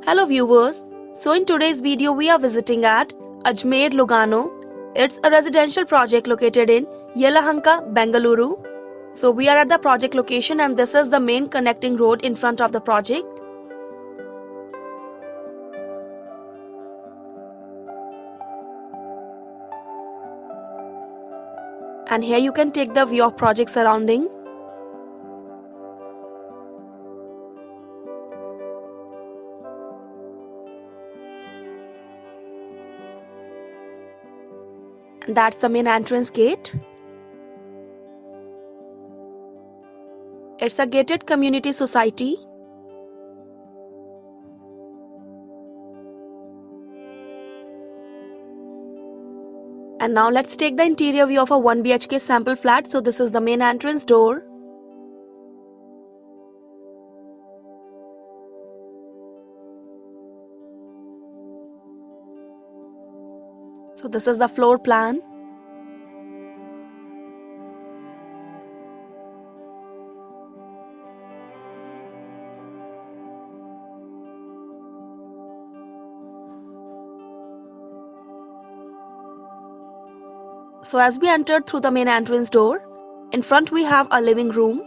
Hello viewers, so in today's video we are visiting at Ajmer Lugano. It's a residential project located in Yelahanka, Bengaluru. So we are at the project location and this is the main connecting road in front of the project. And here you can take the view of project surrounding. And that's the main entrance gate. It's a gated community society. And now let's take the interior view of a 1 BHK sample flat. So this is the main entrance door. So this is the floor plan. So as we entered through the main entrance door, in front we have a living room.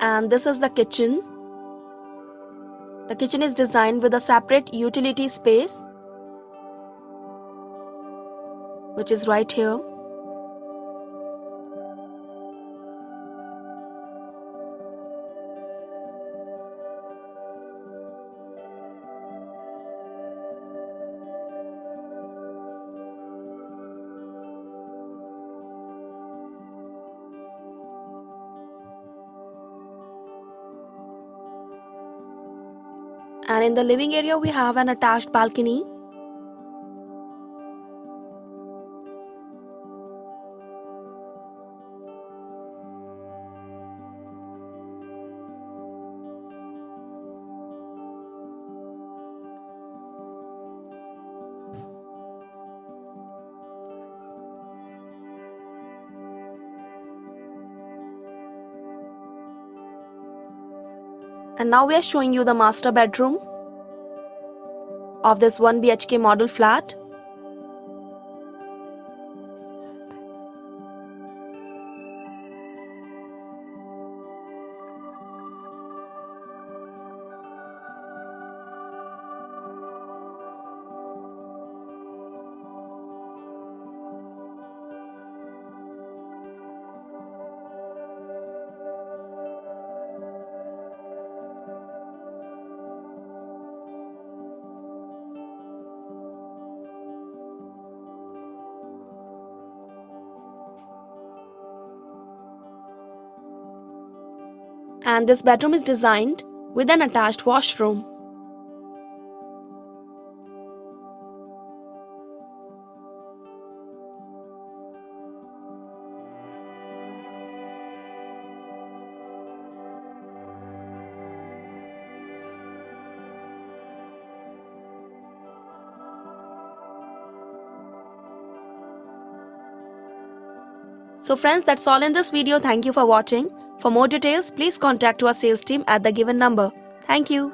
And this is the kitchen. The kitchen is designed with a separate utility space, which is right here. And in the living area we have an attached balcony. And now we are showing you the master bedroom of this 1 BHK model flat. And this bedroom is designed with an attached washroom. So friends, that's all in this video. Thank you for watching. For more details, please contact our sales team at the given number. Thank you.